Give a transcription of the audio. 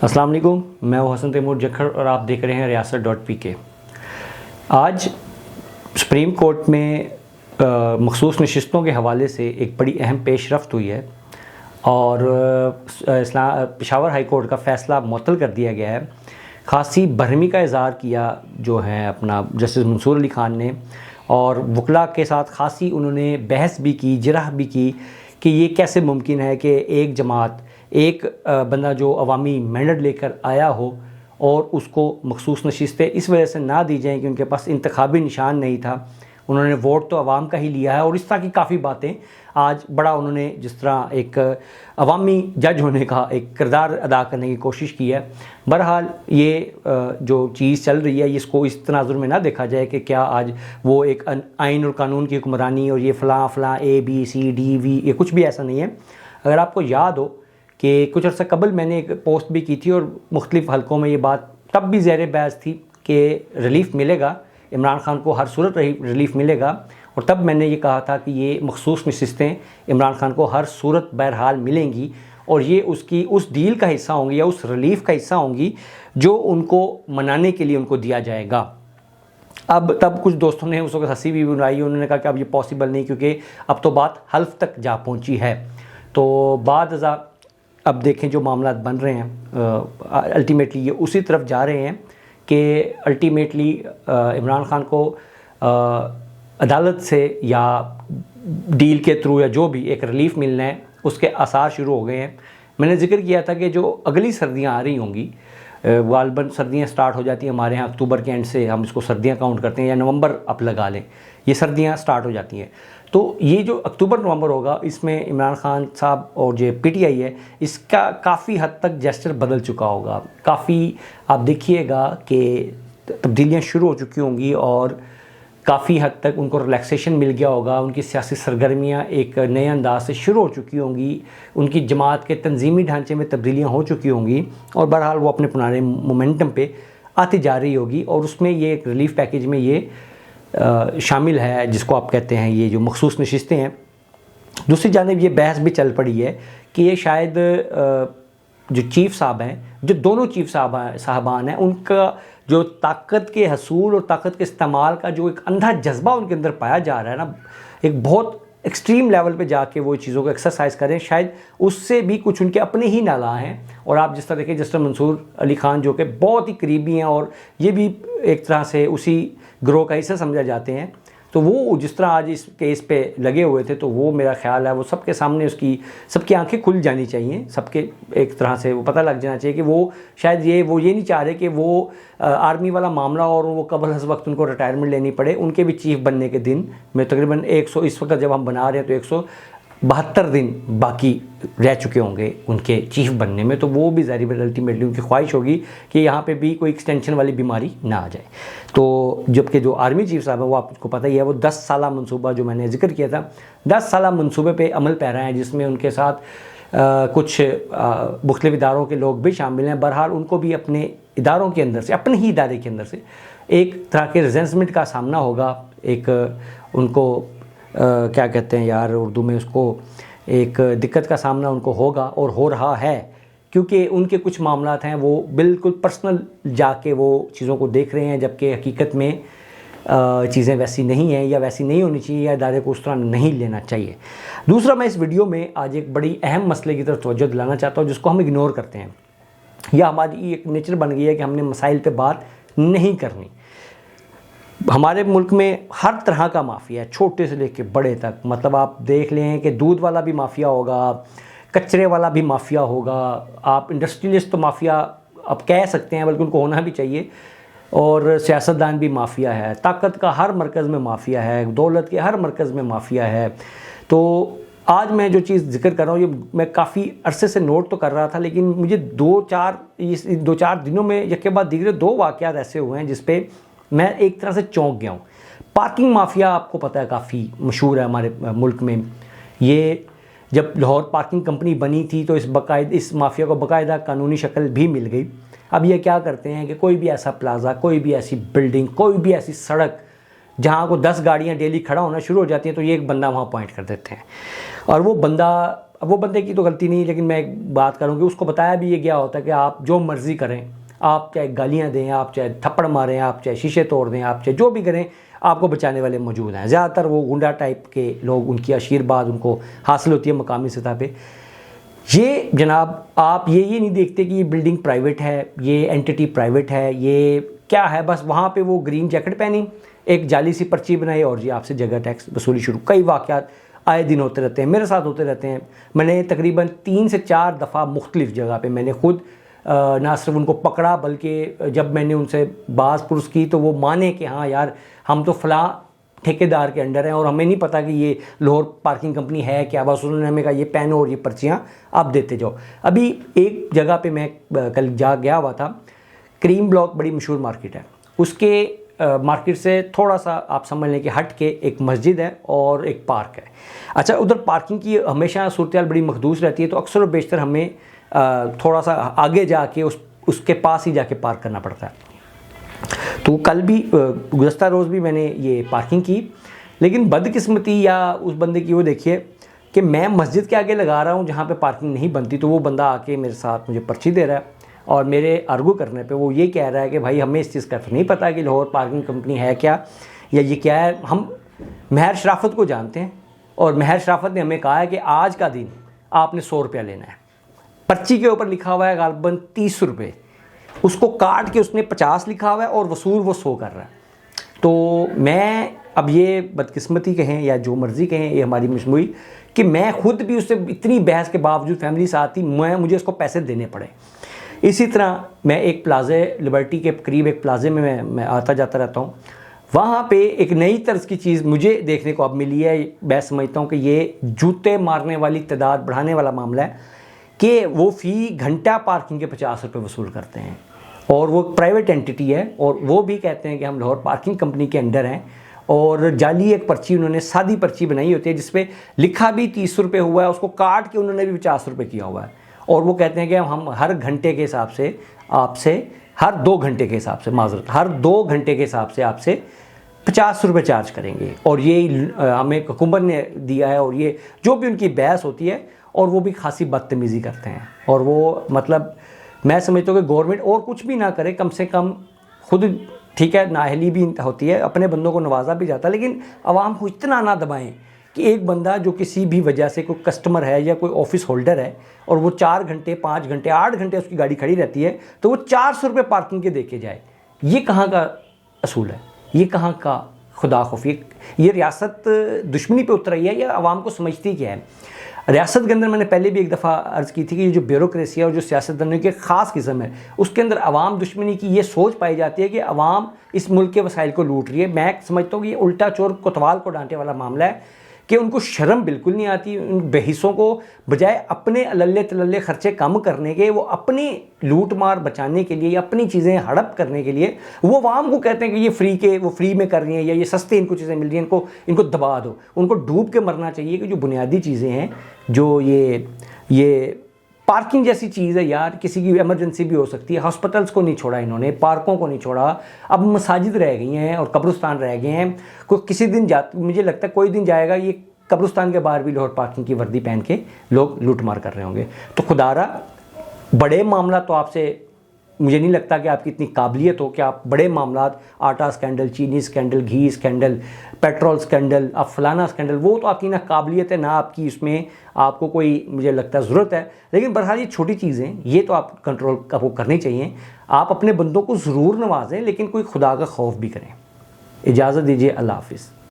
السلام علیکم، میں ہوں حسن تیمور جکھڑ اور آپ دیکھ رہے ہیں ریاست.pk۔ آج سپریم کورٹ میں مخصوص نشستوں کے حوالے سے ایک بڑی اہم پیش رفت ہوئی ہے اور پشاور ہائی کورٹ کا فیصلہ معطل کر دیا گیا ہے۔ خاصی برہمی کا اظہار کیا جو ہے اپنا جسٹس منصور علی خان نے، اور وکلاء کے ساتھ خاصی انہوں نے بحث بھی کی، جرح بھی کی کہ یہ کیسے ممکن ہے کہ ایک جماعت، ایک بندہ جو عوامی مینڈیٹ لے کر آیا ہو اور اس کو مخصوص نشستیں اس وجہ سے نہ دی جائیں کہ ان کے پاس انتخابی نشان نہیں تھا۔ انہوں نے ووٹ تو عوام کا ہی لیا ہے، اور اس طرح کی کافی باتیں آج بڑا انہوں نے جس طرح ایک عوامی جج ہونے کا ایک کردار ادا کرنے کی کوشش کی ہے۔ بہرحال یہ جو چیز چل رہی ہے اس کو اس تناظر میں نہ دیکھا جائے کہ کیا آج وہ ایک آئین اور قانون کی حکمرانی اور یہ فلاں فلاں ABCDV، یہ کچھ بھی ایسا نہیں ہے۔ اگر آپ کو یاد ہو کہ کچھ عرصہ قبل میں نے ایک پوسٹ بھی کی تھی اور مختلف حلقوں میں یہ بات تب بھی زیر بحث تھی کہ ریلیف ملے گا، عمران خان کو ہر صورت ریلیف ملے گا، اور تب میں نے یہ کہا تھا کہ یہ مخصوص نشستیں عمران خان کو ہر صورت بہرحال ملیں گی، اور یہ اس ڈیل کا حصہ ہوں گی یا اس ریلیف کا حصہ ہوں گی جو ان کو منانے کے لیے ان کو دیا جائے گا۔ اب تب کچھ دوستوں نے اس وقت ہنسی بھی بنائی، انہوں نے کہا کہ اب یہ پاسبل نہیں کیونکہ اب تو بات حلف تک جا پہنچی ہے۔ تو بعد ازاں اب دیکھیں جو معاملات بن رہے ہیں الٹیمیٹلی یہ اسی طرف جا رہے ہیں کہ الٹیمیٹلی عمران خان کو عدالت سے یا ڈیل کے تھرو یا جو بھی ایک ریلیف ملنا ہے اس کے آثار شروع ہو گئے ہیں۔ میں نے ذکر کیا تھا کہ جو اگلی سردیاں آ رہی ہوں گی، غالباً سردیاں سٹارٹ ہو جاتی ہیں ہمارے ہاں اکتوبر کے اینڈ سے، ہم اس کو سردیاں کاؤنٹ کرتے ہیں، یا نومبر آپ لگا لیں، یہ سردیاں سٹارٹ ہو جاتی ہیں۔ تو یہ جو اکتوبر نومبر ہوگا اس میں عمران خان صاحب اور جو PTI ہے اس کا کافی حد تک جیسچر بدل چکا ہوگا۔ کافی آپ دیکھیے گا کہ تبدیلیاں شروع ہو چکی ہوں گی اور کافی حد تک ان کو ریلیکسیشن مل گیا ہوگا، ان کی سیاسی سرگرمیاں ایک نئے انداز سے شروع ہو چکی ہوں گی، ان کی جماعت کے تنظیمی ڈھانچے میں تبدیلیاں ہو چکی ہوں گی، اور بہرحال وہ اپنے پرانے مومنٹم پہ آتی جا رہی ہوگی، اور اس میں یہ ایک ریلیف پیکیج میں یہ شامل ہے جس کو آپ کہتے ہیں یہ جو مخصوص نشستیں ہیں۔ دوسری جانب یہ بحث بھی چل پڑی ہے کہ یہ شاید جو چیف صاحب ہیں، جو دونوں چیف صاحبان ہیں، ان کا جو طاقت کے حصول اور طاقت کے استعمال کا جو ایک اندھا جذبہ ان کے اندر پایا جا رہا ہے نا، ایک بہت ایکسٹریم لیول پہ جا کے وہ چیزوں کو ایکسرسائز کریں، شاید اس سے بھی کچھ ان کے اپنے ہی نالاں ہیں۔ اور آپ جس طرح دیکھیں جسٹس منصور علی خان جو کہ بہت ہی قریبی ہیں اور یہ بھی ایک طرح سے اسی گروہ کا حصہ سمجھا جاتے ہیں، تو وہ جس طرح آج اس کیس پہ لگے ہوئے تھے، تو وہ میرا خیال ہے وہ سب کے سامنے اس کی سب کی آنکھیں کھل جانی چاہیے، سب کے ایک طرح سے وہ پتہ لگ جانا چاہیے کہ وہ شاید وہ یہ نہیں چاہ رہے کہ وہ آرمی والا معاملہ اور وہ قبل از وقت ان کو ریٹائرمنٹ لینی پڑے۔ ان کے بھی چیف بننے کے دن میں تقریباً 100 اس وقت جب ہم بنا رہے ہیں تو 172 دن باقی رہ چکے ہوں گے ان کے چیف بننے میں، تو وہ بھی ظاہر الٹیمیٹلی ان کی خواہش ہوگی کہ یہاں پہ بھی کوئی ایکسٹینشن والی بیماری نہ آ جائے۔ تو جبکہ جو آرمی چیف صاحب ہیں وہ آپ کو پتہ ہی ہے، وہ 10 سالہ منصوبہ جو میں نے ذکر کیا تھا، 10 سالہ منصوبے پہ عمل پیرا ہیں، جس میں ان کے ساتھ کچھ مختلف اداروں کے لوگ بھی شامل ہیں۔ بہرحال ان کو بھی اپنے اداروں کے اندر سے، اپنے ہی ادارے کے اندر سے ایک طرح کے ریزنسمنٹ کا سامنا ہوگا، ایک ان کو کیا کہتے ہیں یار اردو میں اس کو، ایک دقت کا سامنا ان کو ہوگا اور ہو رہا ہے، کیونکہ ان کے کچھ معاملات ہیں وہ بالکل پرسنل جا کے وہ چیزوں کو دیکھ رہے ہیں، جبکہ حقیقت میں چیزیں ویسی نہیں ہیں یا ویسی نہیں ہونی چاہیے، یا ادارے کو اس طرح نہیں لینا چاہیے۔ دوسرا، میں اس ویڈیو میں آج ایک بڑی اہم مسئلے کی طرف توجہ دلانا چاہتا ہوں جس کو ہم اگنور کرتے ہیں، یا ہماری ایک نیچر بن گئی ہے کہ ہم نے مسائل پہ بات نہیں کرنی۔ ہمارے ملک میں ہر طرح کا مافیا ہے، چھوٹے سے لے کے بڑے تک، مطلب آپ دیکھ لیں کہ دودھ والا بھی مافیا ہوگا، کچرے والا بھی مافیا ہوگا، آپ انڈسٹریلسٹ تو مافیا آپ کہہ سکتے ہیں، بلکہ ان کو ہونا بھی چاہیے، اور سیاستدان بھی مافیا ہے، طاقت کا ہر مرکز میں مافیا ہے، دولت کے ہر مرکز میں مافیا ہے۔ تو آج میں جو چیز ذکر کر رہا ہوں یہ میں کافی عرصے سے نوٹ تو کر رہا تھا، لیکن مجھے دو چار دنوں میں یکے بعد دیگرے 2 واقعات ایسے ہوئے ہیں جس پہ میں ایک طرح سے چونک گیا ہوں۔ پارکنگ مافیا آپ کو پتہ ہے کافی مشہور ہے ہمارے ملک میں۔ یہ جب لاہور پارکنگ کمپنی بنی تھی تو اس مافیا کو باقاعدہ قانونی شکل بھی مل گئی۔ اب یہ کیا کرتے ہیں کہ کوئی بھی ایسا پلازا، کوئی بھی ایسی بلڈنگ، کوئی بھی ایسی سڑک جہاں کو 10 گاڑیاں ڈیلی کھڑا ہونا شروع ہو جاتی ہیں، تو یہ ایک بندہ وہاں اپوائنٹ کر دیتے ہیں، اور وہ بندہ اب وہ بندے کی تو غلطی نہیں، لیکن میں ایک بات کروں کہ اس کو بتایا بھی یہ گیا ہوتا ہے کہ آپ جو مرضی کریں، آپ چاہے گالیاں دیں، آپ چاہے تھپڑ ماریں، آپ چاہے شیشے توڑ دیں، آپ چاہے جو بھی کریں، آپ کو بچانے والے موجود ہیں۔ زیادہ تر وہ گنڈا ٹائپ کے لوگ، ان کی آشیرواد ان کو حاصل ہوتی ہے مقامی سطح پہ۔ یہ جناب آپ یہ نہیں دیکھتے کہ یہ بلڈنگ پرائیویٹ ہے، یہ اینٹی پرائیویٹ ہے، یہ کیا ہے، بس وہاں پہ وہ گرین جیکٹ پہنی، ایک جعلی سی پرچی بنائی اور جی آپ سے جگہ ٹیکس وصولی شروع۔ کئی واقعات آئے دن ہوتے رہتے ہیں، میرے ساتھ ہوتے رہتے ہیں۔ میں نے تقریباً 3 سے 4 دفعہ مختلف جگہ پہ میں نے خود نہ صرف ان کو پکڑا، بلکہ جب میں نے ان سے باز پرس کی تو وہ مانے کہ ہاں یار ہم تو فلاں ٹھیکیدار کے انڈر ہیں اور ہمیں نہیں پتہ کہ یہ لاہور پارکنگ کمپنی ہے کیا، بس انہوں نے ہمیں کہا یہ پینو اور یہ پرچیاں آپ دیتے جاؤ۔ ابھی ایک جگہ پہ میں کل گیا ہوا تھا، کریم بلاک بڑی مشہور مارکیٹ ہے، اس کے مارکیٹ سے تھوڑا سا آپ سمجھ لیں کہ ہٹ کے ایک مسجد ہے اور ایک پارک ہے۔ اچھا ادھر پارکنگ کی ہمیشہ صورتحال بڑی محدود رہتی ہے، تو اکثر و بیشتر ہمیں تھوڑا سا آگے جا کے اس کے پاس ہی جا کے پارک کرنا پڑتا ہے۔ تو کل بھی گزشتہ روز بھی میں نے یہ پارکنگ کی، لیکن بدقسمتی یا اس بندے کی وہ دیکھیے کہ میں مسجد کے آگے لگا رہا ہوں جہاں پہ پارکنگ نہیں بنتی، تو وہ بندہ آ کے میرے ساتھ مجھے پرچی دے رہا ہے اور میرے آرگو کرنے پہ وہ یہ کہہ رہا ہے کہ بھائی ہمیں اس چیز کا نہیں پتہ کہ لاہور پارکنگ کمپنی ہے کیا یا یہ کیا ہے۔ ہم مہر شرافت کو جانتے ہیں اور مہر شرافت نے ہمیں کہا ہے کہ آج کا دن آپ نے 100 روپیہ لینا ہے۔ پرچی کے اوپر لکھا ہوا ہے غالباً 30 روپے، اس کو کاٹ کے اس نے 50 لکھا ہوا ہے اور وصول وہ 100 کر رہا ہے۔ تو میں اب یہ بدقسمتی کہیں یا جو مرضی کہیں، یہ ہماری مجموعی کہ میں خود بھی اس سے اتنی بحث کے باوجود فیملی ساتھ ہی مجھے اس کو پیسے دینے پڑے۔ اسی طرح میں ایک پلازے لبرٹی کے قریب ایک پلازے میں آتا جاتا رہتا ہوں، وہاں پہ ایک نئی طرز کی چیز مجھے دیکھنے کو اب ملی ہے۔ میں سمجھتا ہوں کہ یہ جوتے مارنے والی تعداد بڑھانے والا معاملہ ہے کہ وہ فی گھنٹہ پارکنگ کے 50 روپے وصول کرتے ہیں، اور وہ پرائیویٹ اینٹی ہے اور وہ بھی کہتے ہیں کہ ہم لاہور پارکنگ کمپنی کے انڈر ہیں، اور جعلی ایک پرچی انہوں نے سادی پرچی بنائی ہوتی ہے جس پہ لکھا بھی 30 روپے ہوا ہے، اس کو کاٹ کے انہوں نے بھی 50 روپے کیا ہوا ہے، اور وہ کہتے ہیں کہ ہم ہر گھنٹے کے حساب سے آپ سے ہر 2 گھنٹے کے حساب سے ہر 2 گھنٹے کے حساب سے آپ سے 50 روپے چارج کریں گے، اور یہ ہمیں حکومت نے دیا ہے، اور یہ جو بھی ان کی بحث ہوتی ہے، اور وہ بھی خاصی بدتمیزی کرتے ہیں۔ اور وہ مطلب میں سمجھتا ہوں کہ گورنمنٹ اور کچھ بھی نہ کرے، کم سے کم خود ٹھیک ہے نااہلی بھی ہوتی ہے، اپنے بندوں کو نوازا بھی جاتا ہے، لیکن عوام کو اتنا نہ دبائیں کہ ایک بندہ جو کسی بھی وجہ سے کوئی کسٹمر ہے یا کوئی آفس ہولڈر ہے اور وہ 4 گھنٹے 5 گھنٹے 8 گھنٹے اس کی گاڑی کھڑی رہتی ہے، تو وہ 400 روپے پارکنگ کے دے کے جائے۔ یہ کہاں کا اصول ہے؟ یہ کہاں کا خدا خوفی؟ یہ ریاست دشمنی پہ اتر رہی ہے یا عوام کو سمجھتی کیا ہے؟ ریاست کے اندر میں نے پہلے بھی ایک دفعہ عرض کی تھی کہ یہ جو بیوروکریسی ہے اور جو سیاستدانوں کی ایک خاص قسم ہے، اس کے اندر عوام دشمنی کی یہ سوچ پائی جاتی ہے کہ عوام اس ملک کے وسائل کو لوٹ رہی ہے۔ میں سمجھتا ہوں کہ یہ الٹا چور کوتوال کو ڈانٹے والا معاملہ ہے کہ ان کو شرم بالکل نہیں آتی، ان بے حصوں کو بجائے اپنے اللے تللے خرچے کم کرنے کے، وہ اپنی لوٹ مار بچانے کے لیے یا اپنی چیزیں ہڑپ کرنے کے لیے وہ عوام کو کہتے ہیں کہ یہ وہ فری میں کر رہی ہیں یا یہ سستے ان کو چیزیں مل رہی ہیں، ان کو دبا دو۔ ان کو ڈوب کے مرنا چاہیے کہ جو بنیادی چیزیں ہیں، جو یہ پارکنگ جیسی چیز ہے یار، کسی کی ایمرجنسی بھی ہو سکتی ہے۔ ہاسپٹلس کو نہیں چھوڑا انہوں نے، پارکوں کو نہیں چھوڑا، اب مساجد رہ گئی ہیں اور قبرستان رہ گئے ہیں۔ کوئی کسی دن مجھے لگتا ہے کوئی دن جائے گا یہ قبرستان کے باہر بھی لاہور پارکنگ کی وردی پہن کے لوگ لوٹ مار کر رہے ہوں گے۔ تو خدا را بڑے معاملات تو آپ سے مجھے نہیں لگتا کہ آپ کی اتنی قابلیت ہو کہ آپ بڑے معاملات، آٹا سکینڈل، چینی سکینڈل، گھی سکینڈل، پیٹرول سکینڈل، اب فلانا سکینڈل، وہ تو آپ کی نہ قابلیت ہے نہ آپ کی اس میں آپ کو کوئی مجھے لگتا ہے ضرورت ہے، لیکن بہرحال یہ چھوٹی چیزیں یہ تو آپ کنٹرول وہ کرنی چاہیے۔ آپ اپنے بندوں کو ضرور نوازیں، لیکن کوئی خدا کا خوف بھی کریں۔ اجازت دیجیے، اللہ حافظ۔